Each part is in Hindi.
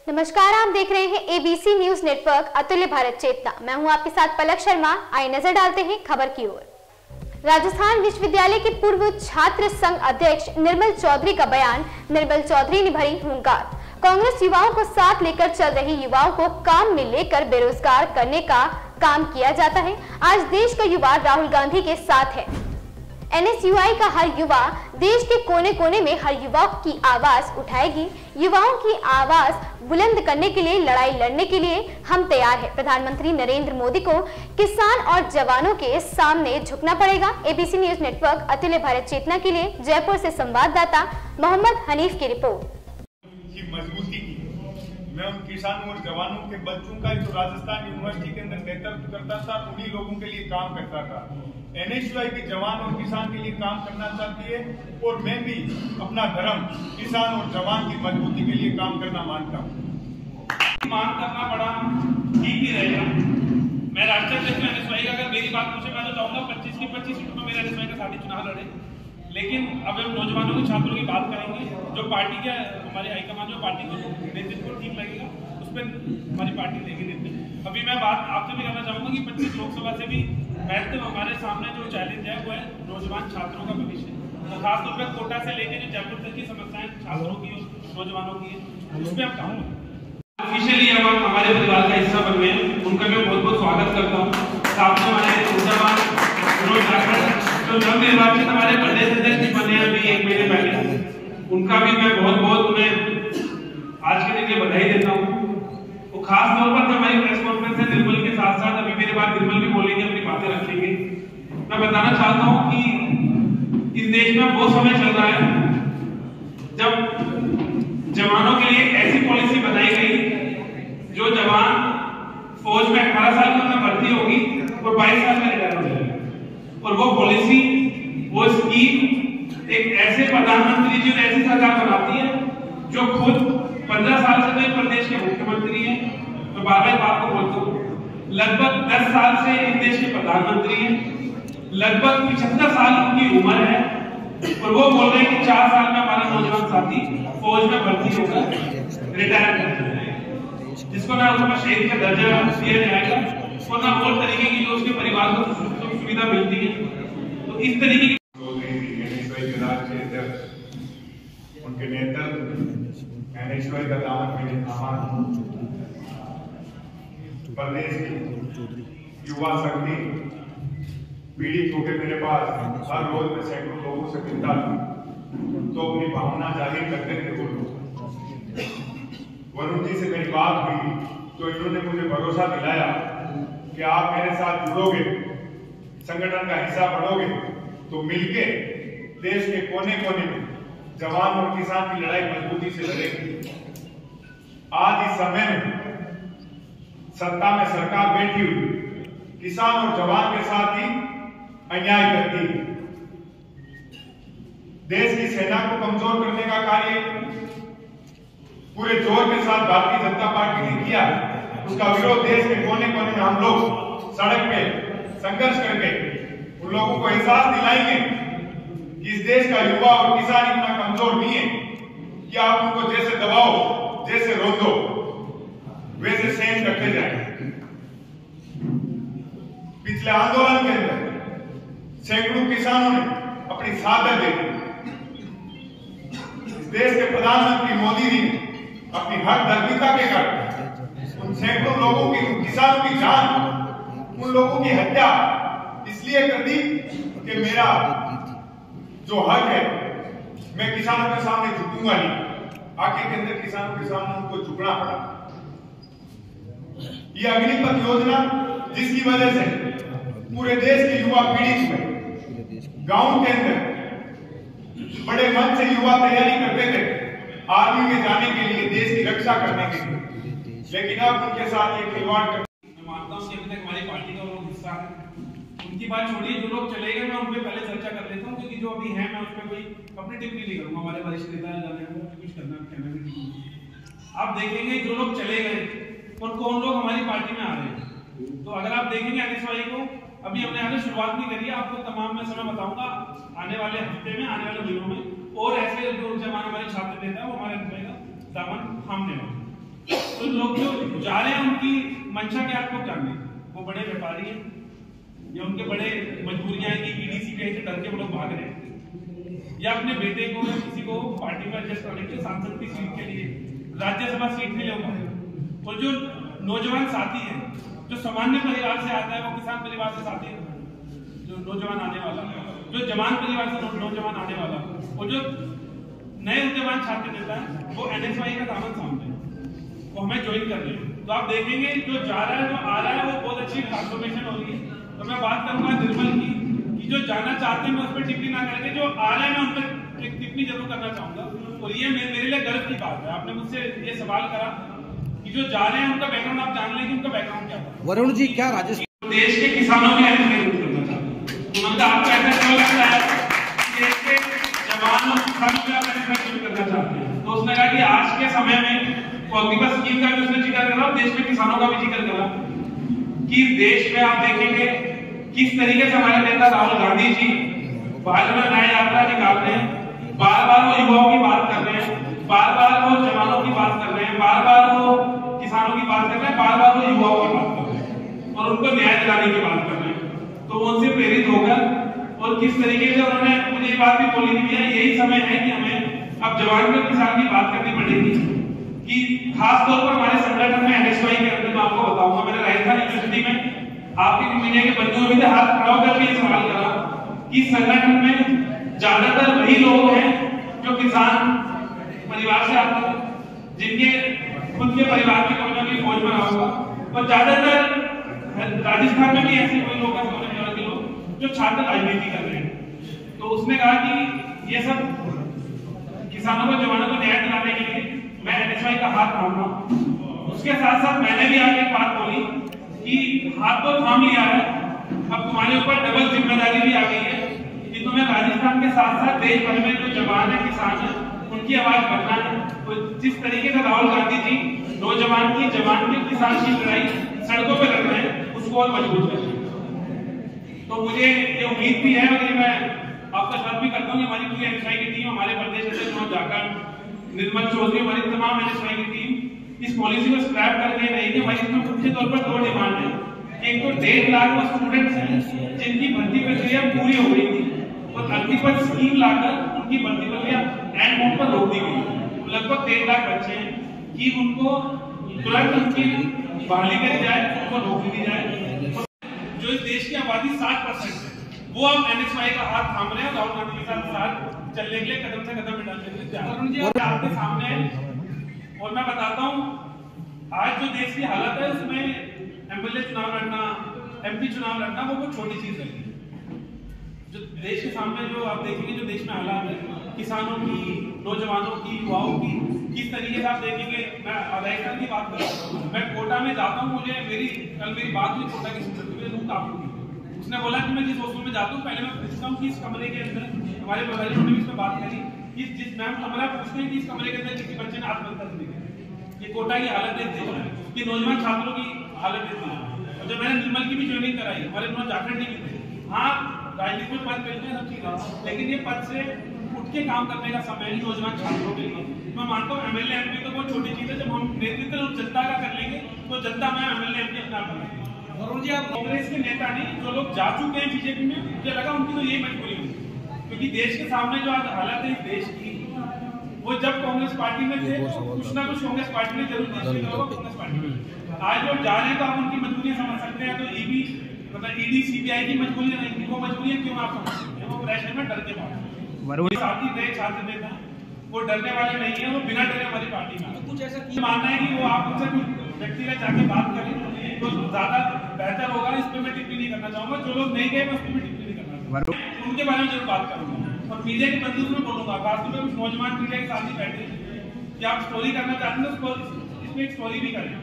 नमस्कार, आप देख रहे हैं एबीसी न्यूज नेटवर्क अतुल्य भारत चेतना। मैं हूं आपके साथ पलक शर्मा। आइए नजर डालते हैं खबर की ओर। राजस्थान विश्वविद्यालय के पूर्व छात्र संघ अध्यक्ष निर्मल चौधरी का बयान। निर्मल चौधरी ने भरी हुंकार। कांग्रेस युवाओं को साथ लेकर चल रही, युवाओं को काम में लेकर बेरोजगार करने का काम किया जाता है। आज देश का युवा राहुल गांधी के साथ है। एनएसयूआई का हर युवा देश के कोने कोने में हर युवा की आवाज उठाएगी। युवाओं की आवाज बुलंद करने के लिए, लड़ाई लड़ने के लिए हम तैयार हैं। प्रधानमंत्री नरेंद्र मोदी को किसान और जवानों के सामने झुकना पड़ेगा। एबीसी न्यूज नेटवर्क अतुल्य भारत चेतना के लिए जयपुर से संवाददाता मोहम्मद हनीफ की रिपोर्ट। मजबूती की मैं उन किसानों और जवानों के बच्चों का जो राजस्थान यूनिवर्सिटी के अंदर नेतृत्व करता था, उन्हीं लोगों के लिए काम करता था। एनएसयूआई के जवान और किसान के लिए काम करना चाहती है और मैं भी अपना धर्म किसान और जवान की मजबूती के लिए काम करना मानता हूँ। मांग करना बड़ा ठीक ही रहेगा। मैं राष्ट्रीय अध्यक्ष एनएसयूआई का अगर मेरी बात पूछे, मैं तो चाहूंगा 25 की 25 सीटों में मेरा एनएसयूआई का साथी चुनाव लड़े। लेकिन अब हम नौजवानों के छात्रों की बात करेंगे। जो पार्टी के हमारे हाईकमान, जो पार्टी को नेतृत्व ठीक लगेगा, उस पर हमारी पार्टी देगी निर्णय। अभी मैं बात आपसे भी करना चाहूंगा कि 25 लोकसभा से भी महत्व हमारे सामने जो चैलेंज है वो है नौजवान छात्रों का भविष्य। तो खासतौर पर कोटा से लेकर जो जयपुर तक की समस्याएं छात्रों की, नौजवानों की, उस पर हम कहूँगा ऑफिशियली अब हमारे परिवार का हिस्सा बन गए। उनका मैं बहुत बहुत स्वागत करता हूँ। साथ में हमारे ऊर्जावान जो नवनिर्वाचित हमारे प्रदेश अध्यक्ष बने अभी 1 महीने पहले, उनका भी मैं बहुत बहुत उन्हें आज के दिन बधाई देता हूँ। वो खास तौर पर हमारी प्रेस कॉन्फ्रेंस है निर्मल के साथ साथ अभी मेरे बाद निर्मल भी बोलेंगे, अपनी बातें रखेंगे। मैं बताना चाहता हूँ कि इस देश में वो समय चल रहा है जब जवानों के लिए ऐसी पॉलिसी बनाई गई जो जवान फौज में 18 साल की उम्र भर्ती होगी और 22 साल में रिटायर हो जाएगा। और वो पॉलिसी, वो स्कीम एक ऐसे प्रधानमंत्री जी ने ऐसी सरकार बनाती है जो खुद 15 साल से तो प्रदेश के मुख्यमंत्री हैं। मैं बार-बार बात को बोलता हूँ, लगभग 10 साल से इस देश के प्रधानमंत्री हैं, लगभग 75 साल उनकी उम्र है और वो बोल रहे हैं कि 4 साल में हमारा नौजवान साथी फौज में भर्ती होकर रिटायर कर जाएगा, जिसको ना उसका शहीद का दर्जा दिया जाएगा और ना और तरीके की जो उसके परिवार को सुविधा मिलती है। तो इस तरीके की उनके नेतृत्व एनएसयूआई का दामन मेरे थामा। प्रदेश की युवा शक्ति पीड़ित होकर मेरे पास हर रोज मैं सैकड़ों लोगों से मिलता था, तो अपनी भावना जाहिर करते थे वो लोग। वरुण जी से मेरी बात हुई तो इन्होंने मुझे भरोसा दिलाया कि आप मेरे साथ जुड़ोगे, संगठन का हिस्सा बनोगे तो मिलके देश के कोने कोने में जवान और किसान की लड़ाई मजबूती से लड़ेगी। आज इस समय में सत्ता में सरकार बैठी हुई किसान और जवान के साथ ही अन्याय करती है। देश की सेना को कमजोर करने का कार्य पूरे जोर के साथ भारतीय जनता पार्टी ने किया। उसका विरोध देश के कोने कोने में हम लोग सड़क पे संघर्ष करके उन लोगों को एहसास दिलाएंगे कि इस देश का युवा और किसान इतना कमजोर नहीं है कि आप उनको जैसे दबाओ, जैसे रोको, वैसे सहन करते जाएं। पिछले आंदोलन के अंदर सैकड़ों किसानों ने अपनी सादत दे दी। इस देश के प्रधानमंत्री मोदी जी ने अपनी हर दर्दिता के कारण उन सैकड़ों लोगों की, उन किसानों की जान, उन लोगों की हत्या इसलिए कर दी कि मेरा जो हक है मैं किसानों के सामने झुकूंगा नहीं। आखिर के अंदर किसानों के सामने उनको झुकना पड़ा। ये अग्निपथ योजना जिसकी वजह से पूरे देश के युवा पीड़ित हुए। गांव के अंदर बड़े मन से युवा तैयारी करते थे आर्मी में जाने के लिए, देश की रक्षा करने के लिए, लेकिन अब उनके साथ ये खिलवाड़ कर। मैं मानता हूँ कि अभी तक हमारी पार्टी का वो हिस्सा है। उनकी बात छोड़िए, जो लोग चले गए मैं उन पर पहले चर्चा कर लेता हूँ, क्योंकि जो अभी है मैं उस पर कोई अपनी टिप्पणी नहीं करूंगा। हमारे वरिष्ठ नेता जाने को कुछ करना कहना भी नहीं। आप देखेंगे जो लोग चले गए और कौन लोग हमारी पार्टी में आ रहे हैं। तो अगर आप देखेंगे एनएसयूआई को अभी हमने आगे शुरुआत नहीं करी है। आपको तमाम मैं समय बताऊंगा आने वाले हफ्ते में, आने वाले महीनों में, और ऐसे जो जवान हमारे छात्र नेता है वो हमारे एनएसयूआई का दामन थामने वाले। लोग जो जा रहे हैं उनकी मंशा क्या आपको जानने, वो बड़े व्यापारी हैं या उनके बड़े मजबूरियां हैं कि ईडीसीबीआई से डर के वो लोग भाग रहे हैं, या अपने बेटे को या किसी को पार्टी में एडजस्ट करने के सांसद की सीट के लिए राज्यसभा सीट के लिए भाग। और जो नौजवान साथी है जो सामान्य परिवार से आता है, वो किसान परिवार से साथी है, जो नौजवान आने वाला, जो जवान परिवार से नौजवान आने वाला, और जो नए उद्यमान छात्र नेता है वो एनएसवाई का दामन सामने है, वो हमें ज्वाइन कर रहे हैं। तो आप देखेंगे जो जा रहा है, जो आ रहा है, वो बहुत अच्छी ट्रांसफॉर्मेशन हो रही है। तो मैं बात करूंगा निर्मल की, कि जो जाना चाहते हैं मैं उस पर टिप्पणी ना करके जो आ रहा है मैं उन पर एक टिप्पणी जरूर करना चाहूंगा। और ये मेरे लिए गर्व की बात है। आपने मुझसे ये सवाल करा कि जो जा रहे हैं उनका बैकग्राउंड आप जान लें कि उनका बैकग्राउंड क्या है। वरुण जी, क्या राजस्थान देश के किसानों की हेल्प करना चाहते हैं, उनका आपको ऐसा क्यों लगता है कि देश के जवानों किसानों की आप हेल्प करना चाहते हैं? तो उसने कहा कि आज के समय में ऑग्निबस स्कीम का भी उसने जिक्र करा, देश में किसानों का भी जिक्र करा कि देश में आप देखेंगे किस तरीके से हमारे नेता राहुल गांधी जी भाजपा न्याय यात्रा निकाल रहे हैं, बार बार वो युवाओं की बात कर रहे हैं, बार बार वो जवानों की बात कर रहे हैं, बार बार वो किसानों की बात कर रहे हैं, बार बार वो युवाओं की बात कर रहे हैं और उनको न्याय दिलाने की बात कर रहे हैं। तो वो उनसे प्रेरित होकर और किस तरीके से उन्होंने मुझे ये बात भी बोली थी, यही समय है कि हमें अब जवान के किसान की बात करनी पड़ेगी कि खासतौर पर हमारे संगठन में एनएसवाई के अंदर मैं आपको बताऊंगा, मैंने राजस्थान यूनिवर्सिटी में आपके मीडिया के बंधुओं भी हाथ खड़ा होकर भी सवाल करा कि संगठन में ज्यादातर वही लोग हैं जो किसान परिवार से आते हैं, जिनके खुद के परिवार में कोई ना कोई फौज में रहा होगा, और ज्यादातर राजस्थान में भी ऐसे कोई लोग हैं जो छात्र राजनीति कर रहे हैं। तो उसने कहा कि ये सब किसानों को जवानों को न्याय दिलाने के लिए मैं एनएसवाई का हाथ थाम रहा हूं। उसके साथ साथ मैंने भी आगे एक बात बोली कि हाथ तो थाम लिया है, अब तुम्हारे ऊपर डबल जिम्मेदारी भी आ गई है कि तुम्हें राजस्थान के साथ साथ देश भर में जो जवान है, किसान है, उनकी आवाज बनना है। तो जिस तरीके से राहुल गांधी जी नौजवान की, जवान की, किसान की लड़ाई सड़कों पर लड़ रहे हैं, उसको और मजबूत करें। तो मुझे ये उम्मीद भी है और ये मैं आपका स्वागत भी करता हूँ कि हमारी पूरी एनएसवाई की टीम, हमारे प्रदेश अध्यक्ष जाकर निर्मल चौधरी, हमारी तमाम एनएसवाई की टीम इस पॉलिसी को स्क्रैप करके रहेगी। हमारी इसमें मुख्य तौर पर दो डिमांड है। एक तो 1.5 लाख वो स्टूडेंट्स हैं जिनकी भर्ती प्रक्रिया पूरी हो गई थी और अग्निपथ स्कीम लाकर उनकी भर्ती प्रक्रिया एंड मोड पर रोक दी गई। लगभग 1.5 लाख बच्चे हैं कि उनको तुरंत उनकी बहाली करी जाए, उनको नौकरी दी जाए। जो इस देश की आबादी 60% है, वो अब एनएसवाई का हाथ थाम रहे हैं और राहुल गांधी के साथ चलने के लिए कदम से कदम मिलाने के लिए आपके सामने है। और मैं बताता हूं आज जो देश की हालत है उसमें एमएलए चुनाव लड़ना, एमपी चुनाव लड़ना वो बहुत छोटी चीज है। जो देश के सामने जो आप देखेंगे जो देश में हालात है किसानों की, नौजवानों की, युवाओं की, किस तरीके से आप देखेंगे। मैं राजस्थान की बात कर रहा हूँ, मैं कोटा में जाता हूँ, मुझे कल मेरी बात हुई कोटा की रूह काफी। उसने बोला कि मैं जिस हॉस्टल में जाता हूँ पहले मैं पूछता हूँ कि इस कमरे के अंदर, हमारे बगल में भी इस पर बात करी, जिस मैम कमरा पूछते हैं कि इस कमरे के अंदर किसी बच्चे ने आत्महत्या की है। ये कोटा की हालत देखते हैं कि नौजवान छात्रों की हालत देखते हैं। और जब मैंने निर्मल की भी ज्वाइनिंग कराई, हमारे नौ झारखंड की भी, हाँ राजनीति में पद मिलते हैं सब चीज है, लेकिन ये पद से उठ के काम करने का समय है नौजवान छात्रों के लिए। मैं मानता हूँ एमएलए एमपी तो बहुत छोटी चीज है, जब हम नेतृत्व जनता का कर लेंगे तो जनता में एमएलए एमपी अपना बनाएगी। वरुण जी, आप कांग्रेस के नेता नहीं, जो लोग जा चुके हैं बीजेपी में, मुझे लगा उनकी तो यही मजबूरी होगी, क्योंकि देश के सामने जो आज हालत है इस देश की, वो जब कांग्रेस पार्टी में थे कुछ ना कुछ कांग्रेस पार्टी ने जरूर कांग्रेस पार्टी में। आज जो जा रहे हैं तो आप उनकी मजबूरियां समझ सकते हैं। तो ईडी मतलब ईडी सीबीआई की मजबूरियां नहीं थी, वो मजबूरियां क्यों आप समझ सकते हैं। वो प्रेशर में डर के बाहर साथी थे, छात्र नेता, वो डरने वाले नहीं है, वो बिना डरे हमारी पार्टी में। कुछ ऐसा मानना है कि वो आप उनसे कुछ व्यक्तिगत जाके बात करें तो ज्यादा बेहतर होगा। इस पर मैं टिप्पणी नहीं करना चाहूंगा, जो लोग नहीं गए मैं उस पर भी टिप्पणी नहीं करना चाहूंगा, उनके बारे में जरूर बात करूंगा। और मीडिया के बंधुओं में बोलूंगा, खासतौर पर कुछ नौजवान मीडिया के साथ ही बैठे कि आप स्टोरी करना चाहते हैं तो इसमें एक स्टोरी भी करें।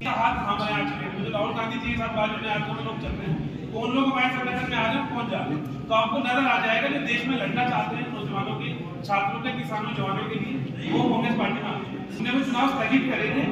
हाथ थाम रहे हैं आज के मुझे राहुल गांधी जी के साथ बात करने आज लोग चल रहे हैं, कौन लोग हमारे संगठन में आ रहे हैं, कौन जा रहे हैं, तो आपको नजर आ जाएगा कि देश में लड़ना चाहते हैं नौजवानों के, छात्रों के, किसानों, जवानों के लिए, वो कांग्रेस पार्टी में आते हैं। हमने वो चुनाव स्थगित करे थे,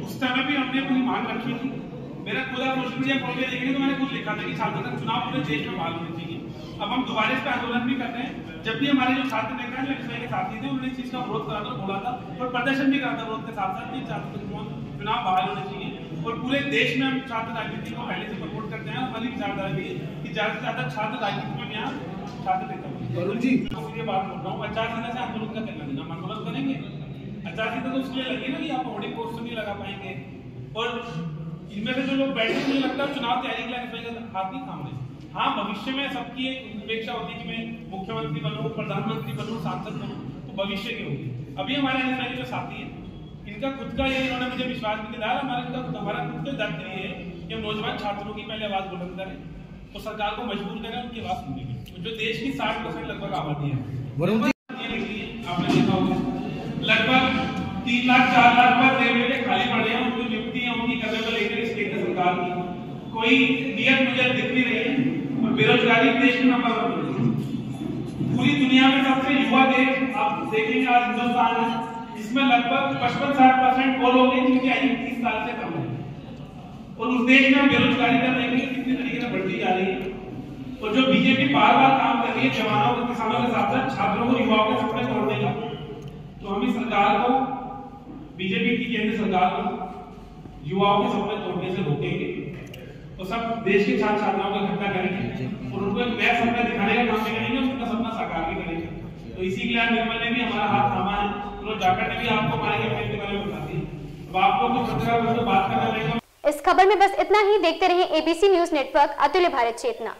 उस समय भी हमने अपनी मांग रखी थी। मेरा खुद आप सोशल मीडिया खोल के देखेंगे तो मैंने खुद लिखा था कि छात्र चुनाव पूरे देश में बहाल होनी चाहिए। अब हम दोबारा इस पर आंदोलन भी करते हैं। जब भी हमारे जो छात्र नेता हैं, जो एनएसवाई के साथी थे, उन्होंने इस चीज का विरोध करा था, बोला था और प्रदर्शन भी करा था विरोध के साथ साथ छात्र चुनाव बहाल होने चाहिए। और पूरे देश में हम छात्र राजनीति को पहले से प्रमोट करते हैं। हमारी विचारधारा भी है कि ज्यादा से ज्यादा छात्र राजनीति में यहाँ छात्र नेता जी ये बात बोल रहा हूँ। आचार संहिता से आंदोलन का करना देना, आंदोलन करेंगे। आचार संहिता तो इसलिए लगी ना कि आप होर्डिंग पोस्टर नहीं लगा पाएंगे। और इनमें से जो लोग बैठे, मुझे लगता है चुनाव तैयारी के लिए हाथ नहीं थाम रहे। हाँ, भविष्य में सबकी एक अपेक्षा होती है कि मैं मुख्यमंत्री बनूं, प्रधानमंत्री बनूं, सांसद बनूं, तो भविष्य की होगी। अभी हमारे एनएसआई जो साथी है, इनका खुद का ये, इन्होंने मुझे विश्वास भी दिलाया, हमारा खुद का दर्द ये है कि हम नौजवान छात्रों की पहले आवाज बुलंद करें तो सरकार को मजबूर करें उनकी आवाज सुनने की। जो देश की 60% लगभग आबादी है, आपने देखा होगा लगभग 3 लाख 4 लाख पर रेलवे खाली पड़े हैं। उनको नियुक्तियां उनकी करने को लेकर इस केंद्र सरकार की कोई नियत मुझे दिख नहीं रही है। और बेरोजगारी देश में नंबर 1 है। पूरी दुनिया में सबसे युवा देश आप देखेंगे आज हिंदुस्तान है। इसमें लगभग 55-60% वो लोग हैं जिनकी आयु 30 साल से कम है। और उस देश में बेरोजगारी का देखेंगे कितनी तरीके से बढ़ती जा रही है। और जो बीजेपी बार बार काम कर रही है जवानों को, किसानों के साथ साथ छात्रों को, युवाओं के सपने तोड़ने का, तो हम इस सरकार को, बीजेपी की केंद्र सरकार को युवाओं के सपने तोड़ने से रोकेंगे। तो सब देश के छात्र छात्राओं को इकट्ठा करेंगे और उनको एक नया सपना दिखाने का काम भी करेंगे, उनका सपना साकार भी करेंगे। तो इसी के लिए निर्मल ने भी हमारा हाथ थामा है। तो जाकर ने भी आपको हमारे कैंपेन के बारे में बता दी। अब आप लोग को पत्रकार बात करना रहेगा। इस खबर में बस इतना ही। देखते रहिए एबीसी न्यूज नेटवर्क, अतुल्य भारत चेतना।